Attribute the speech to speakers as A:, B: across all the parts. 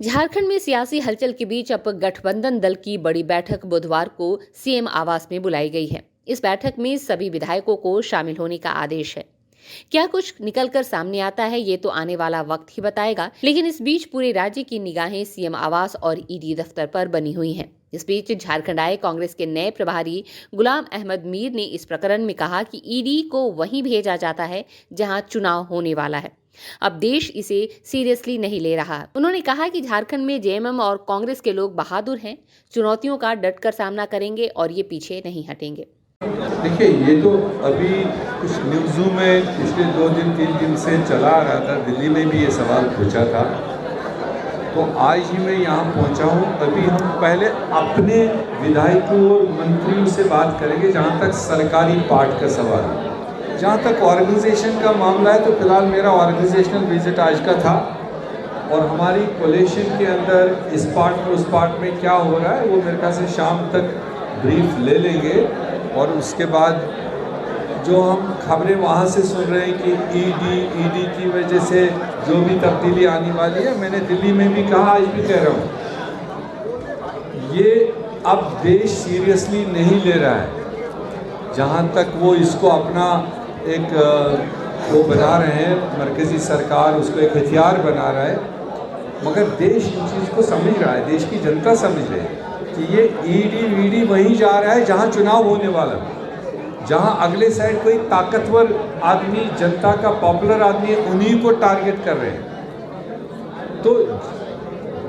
A: झारखंड में सियासी हलचल के बीच अब गठबंधन दल की बड़ी बैठक बुधवार को सीएम आवास में बुलाई गई है। इस बैठक में सभी विधायकों को शामिल होने का आदेश है। क्या कुछ निकलकर सामने आता है ये तो आने वाला वक्त ही बताएगा, लेकिन इस बीच पूरे राज्य की निगाहें सीएम आवास और ईडी दफ्तर पर बनी हुई हैं। इस बीच झारखंड आए कांग्रेस के नए प्रभारी गुलाम अहमद मीर ने इस प्रकरण में कहा कि ईडी को वहीं भेजा जाता है जहां चुनाव होने वाला है। अब देश इसे सीरियसली नहीं ले रहा। उन्होंने कहा कि झारखंड में जेएमएम और कांग्रेस के लोग बहादुर हैं, चुनौतियों का डटकर सामना करेंगे और ये पीछे नहीं हटेंगे।
B: देखिए, ये तो अभी कुछ न्यूज़ों में पिछले 2-3 दिन से चला आ रहा था। दिल्ली में भी ये सवाल पूछा था, तो आज ही मैं यहाँ पहुँचा हूँ। अभी हम पहले अपने विधायकों और मंत्रियों से बात करेंगे जहाँ तक सरकारी पार्ट का सवाल है। जहाँ तक ऑर्गेनाइजेशन का मामला है तो फिलहाल मेरा ऑर्गेनाइजेशनल विजिट आज का था, और हमारी कोलिशन के अंदर इस पार्ट में उस पार्ट में क्या हो रहा है वो मेरे ख्याल से शाम तक ब्रीफ ले लेंगे। और उसके बाद जो हम खबरें वहाँ से सुन रहे हैं कि ईडी की वजह से जो भी तब्दीली आने वाली है, मैंने दिल्ली में भी कहा, आज भी कह रहा हूँ, ये अब देश सीरियसली नहीं ले रहा है। जहाँ तक वो इसको अपना एक वो बना रहे हैं, मरकज़ी सरकार उसको एक हथियार बना रहा है, मगर देश इस चीज़ को समझ रहा है, देश की जनता समझ रही है कि ये ईडी वहीं जा रहा है जहाँ चुनाव होने वाला है, जहाँ अगले साइड कोई ताकतवर आदमी, जनता का पॉपुलर आदमी है, उन्हीं को टारगेट कर रहे हैं। तो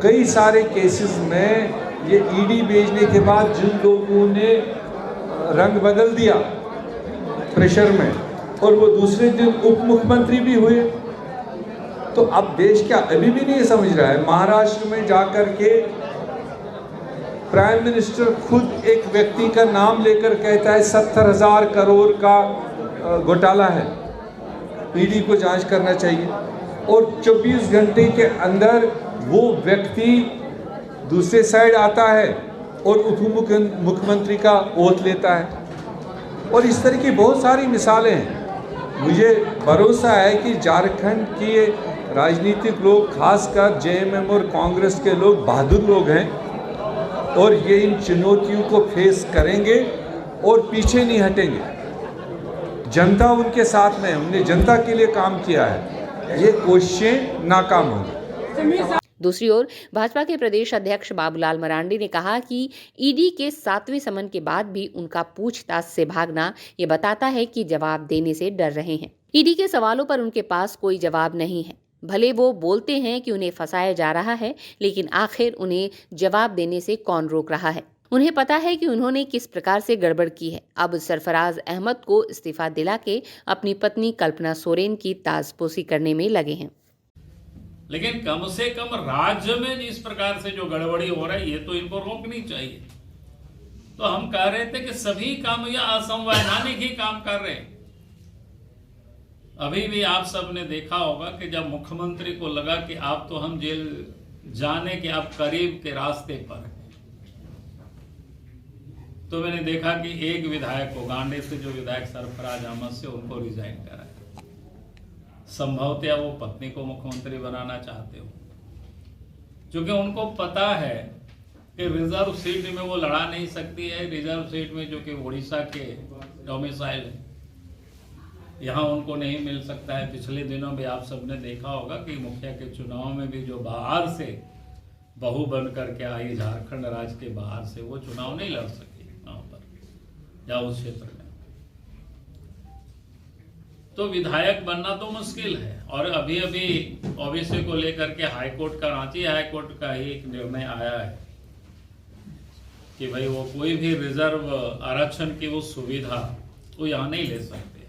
B: कई सारे केसेस में ये ईडी भेजने के बाद जिन लोगों ने रंग बदल दिया प्रेशर में, और वो दूसरे दिन उप मुख्यमंत्री भी हुए, तो अब देश क्या अभी भी नहीं समझ रहा है। महाराष्ट्र में जाकर के प्राइम मिनिस्टर खुद एक व्यक्ति का नाम लेकर कहता है 70,000 करोड़ का घोटाला है, ईडी को जांच करना चाहिए, और 24 घंटे के अंदर वो व्यक्ति दूसरे साइड आता है और उप मुख्यमंत्री का ओथ लेता है। और इस तरह की बहुत सारी मिसालें हैं। मुझे भरोसा है कि झारखंड के राजनीतिक लोग, खासकर जेएमएम और कांग्रेस के लोग बहादुर लोग हैं, और ये इन चुनौतियों को फेस करेंगे और पीछे नहीं हटेंगे। जनता उनके साथ में है, उन्होंने जनता के लिए काम किया है, ये कोशिशें नाकाम होंगी।
A: दूसरी ओर भाजपा के प्रदेश अध्यक्ष बाबूलाल मरांडी ने कहा कि ईडी के 7वें समन के बाद भी उनका पूछताछ से भागना ये बताता है कि जवाब देने से डर रहे हैं। ईडी के सवालों पर उनके पास कोई जवाब नहीं है। भले वो बोलते हैं कि उन्हें फंसाया जा रहा है, लेकिन आखिर उन्हें जवाब देने से कौन रोक रहा है। उन्हें पता है कि उन्होंने किस प्रकार से गड़बड़ की है। अब सरफराज अहमद को इस्तीफा दिला के अपनी पत्नी कल्पना सोरेन की ताजपोशी करने में लगे हैं।
C: लेकिन कम से कम राज्य में इस प्रकार से जो गड़बड़ी हो रहा है, ये तो इनको रोकनी चाहिए। तो हम कह रहे थे कि सभी काम या असंवैधानिक ही काम कर रहे हैं। अभी भी आप सब ने देखा होगा कि जब मुख्यमंत्री को लगा कि आप तो हम जेल जाने के आप करीब के रास्ते पर हैं, तो मैंने देखा कि एक विधायक को, गांडे से जो विधायक सरफराज अहमद से, उनको रिजाइन कराया। संभवतः वो पत्नी को मुख्यमंत्री बनाना चाहते हो, क्योंकि उनको पता है कि रिजर्व सीट में वो लड़ा नहीं सकती है। रिजर्व सीट में जो कि उड़ीसा के डोमिसाइल है, यहाँ उनको नहीं मिल सकता है। पिछले दिनों में आप सबने देखा होगा कि मुखिया के चुनाव में भी जो बाहर से बहू बन करके आई, झारखंड राज्य के बाहर से, वो चुनाव नहीं लड़ सकी वहां पर या उस क्षेत्र में। तो विधायक बनना तो मुश्किल है। और अभी अभी ओबीसी को लेकर के हाईकोर्ट का, रांची हाईकोर्ट का ही एक निर्णय आया है कि भाई वो कोई भी रिजर्व आरक्षण की वो सुविधा वो यहाँ नहीं ले सकते।